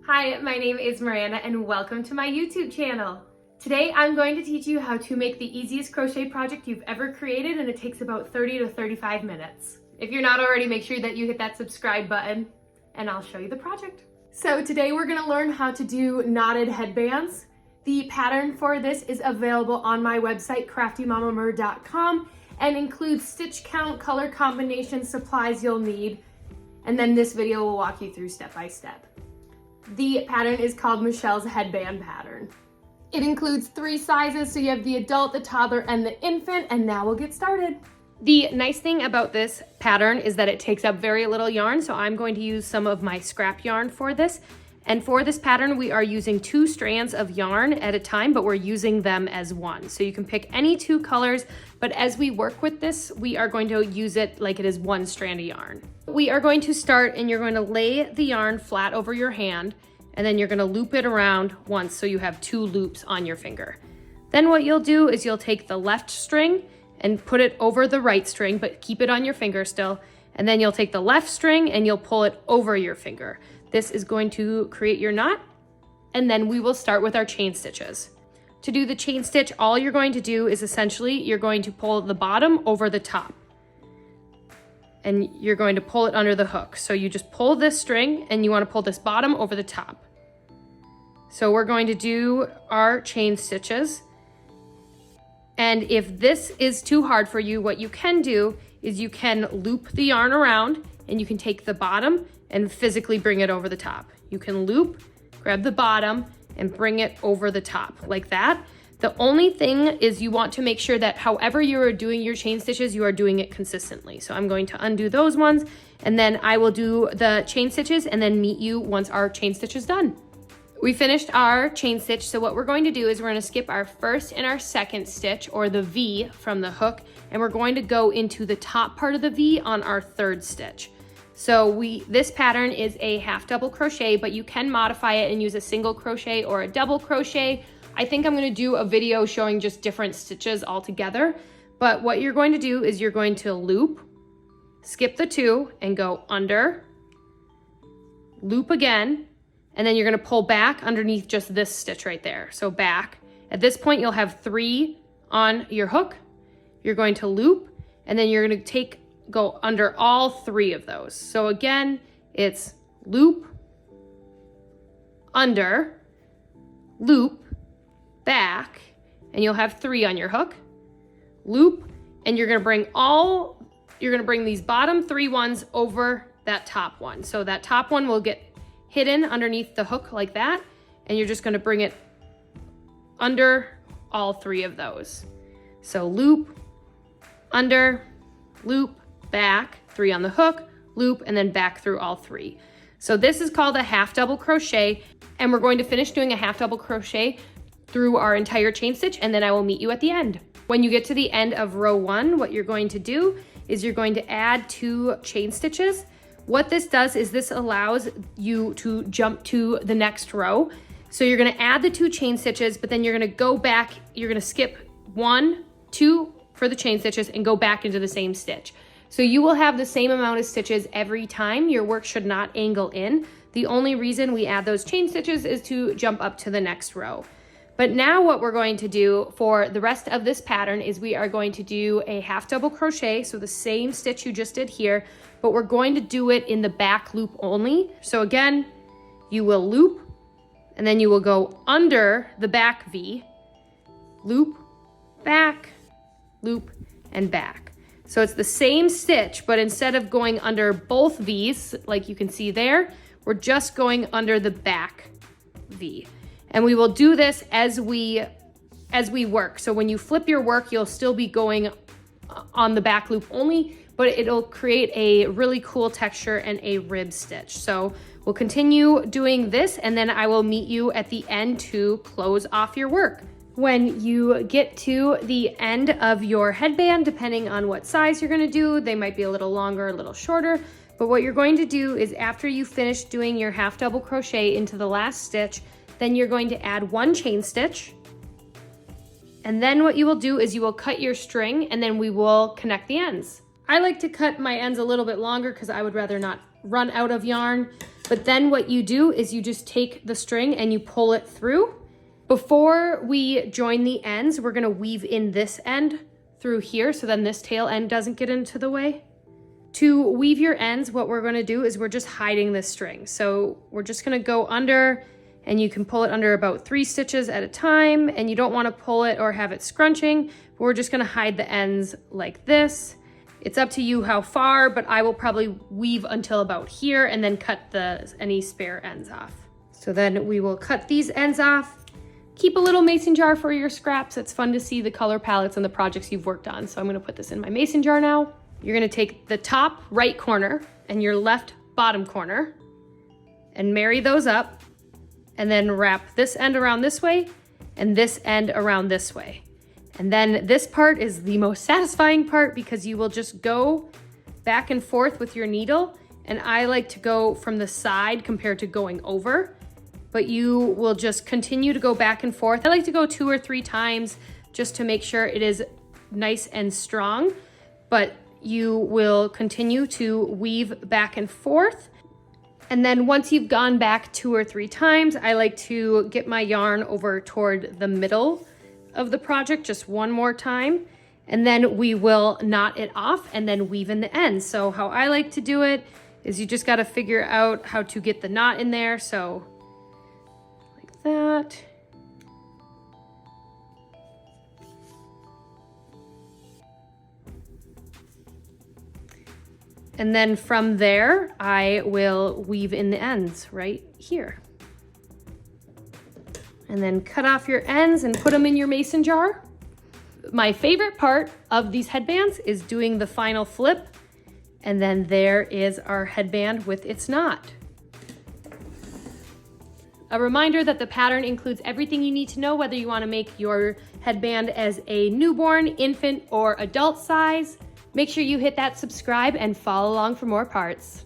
Hi, my name is Miranda and welcome to my YouTube channel. Today I'm going to teach you how to make the easiest crochet project you've ever created, and it takes about 30 to 35 minutes. If you're not already, make sure that you hit that subscribe button and I'll show you the project. So today we're going to learn how to do knotted headbands. The pattern for this is available on my website craftymamamir.com and includes stitch count, color combination, supplies you'll need, and then this video will walk you through step by step. The pattern is called Michelle's headband pattern. It includes 3 sizes, so you have the adult, the toddler, and the infant, and now we'll get started. The nice thing about this pattern is that it takes up very little yarn, so I'm going to use some of my scrap yarn for this. And for this pattern, we are using 2 strands of yarn at a time, but we're using them as one. So you can pick any 2 colors, but as we work with this, we are going to use it like it is 1 strand of yarn. We are going to start, and you're going to lay the yarn flat over your hand, and then you're going to loop it around once so you have 2 loops on your finger. Then what you'll do is you'll take the left string and put it over the right string, but keep it on your finger still. And then you'll take the left string and you'll pull it over your finger. This is going to create your knot, and then we will start with our chain stitches. To do the chain stitch, all you're going to do is essentially you're going to pull the bottom over the top, and you're going to pull it under the hook. So you just pull this string and you want to pull this bottom over the top. So we're going to do our chain stitches. And if this is too hard for you, what you can do is you can loop the yarn around, and you can take the bottom and physically bring it over the top. You can loop, grab the bottom, and bring it over the top like that. The only thing is you want to make sure that however you are doing your chain stitches, you are doing it consistently. So I'm going to undo those ones, and then I will do the chain stitches and then meet you once our chain stitch is done. We finished our chain stitch, so what we're going to do is we're going to skip our first and our second stitch, or the V from the hook, and we're going to go into the top part of the V on our 3rd stitch. So this pattern is a half double crochet, but you can modify it and use a single crochet or a double crochet. I think I'm going to do a video showing just different stitches all together, but what you're going to do is you're going to loop, skip the 2 and go under, loop again, and then you're going to pull back underneath just this stitch right there. So back. At this point, you'll have 3 on your hook. You're going to loop, and then you're going to go under all 3 of those. So again, it's loop, under, loop, back, and you'll have 3 on your hook, loop, and you're going to bring these bottom 3 ones over that top one. So that top one will get hidden underneath the hook like that, and you're just going to bring it under all 3 of those. So loop, under, loop, back, 3 on the hook, loop, and then back through all 3. So this is called a half double crochet, and we're going to finish doing a half double crochet through our entire chain stitch, and then I will meet you at the end. When you get to the end of row 1, what you're going to do is you're going to add 2 chain stitches. What this does is this allows you to jump to the next row. So you're going to add the 2 chain stitches, but then you're going to go back, you're going to skip 1, 2 for the chain stitches and go back into the same stitch. So you will have the same amount of stitches every time. Your work should not angle in. The only reason we add those chain stitches is to jump up to the next row. But now what we're going to do for the rest of this pattern is we are going to do a half double crochet, so the same stitch you just did here, but we're going to do it in the back loop only. So again, you will loop, and then you will go under the back V, loop, back, loop, and back. So it's the same stitch, but instead of going under both V's, like you can see there, we're just going under the back V. And we will do this as we work. So when you flip your work, you'll still be going on the back loop only, but it'll create a really cool texture and a rib stitch. So we'll continue doing this, and then I will meet you at the end to close off your work. When you get to the end of your headband, depending on what size you're gonna do, they might be a little longer, a little shorter, but what you're going to do is after you finish doing your half double crochet into the last stitch, then you're going to add 1 chain stitch. And then what you will do is you will cut your string, and then we will connect the ends. I like to cut my ends a little bit longer because I would rather not run out of yarn. But then what you do is you just take the string and you pull it through. Before we join the ends, we're gonna weave in this end through here so then this tail end doesn't get into the way. To weave your ends, what we're gonna do is we're just hiding this string. So we're just gonna go under, and you can pull it under about 3 stitches at a time, and you don't wanna pull it or have it scrunching, but we're just gonna hide the ends like this. It's up to you how far, but I will probably weave until about here and then cut any spare ends off. So then we will cut these ends off. Keep a little mason jar for your scraps. It's fun to see the color palettes and the projects you've worked on. So I'm gonna put this in my mason jar now. You're gonna take the top right corner and your left bottom corner and marry those up, and then wrap this end around this way and this end around this way. And then this part is the most satisfying part because you will just go back and forth with your needle. And I like to go from the side compared to going over, but you will just continue to go back and forth. I like to go 2 or 3 times just to make sure it is nice and strong, but you will continue to weave back and forth. And then once you've gone back 2 or 3 times, I like to get my yarn over toward the middle of the project just one more time, and then we will knot it off and then weave in the ends. So how I like to do it is you just got to figure out how to get the knot in there. So like that. And then from there, I will weave in the ends right here. And then cut off your ends and put them in your mason jar. My favorite part of these headbands is doing the final flip. And then there is our headband with its knot. A reminder that the pattern includes everything you need to know whether you want to make your headband as a newborn, infant, or adult size. Make sure you hit that subscribe and follow along for more parts.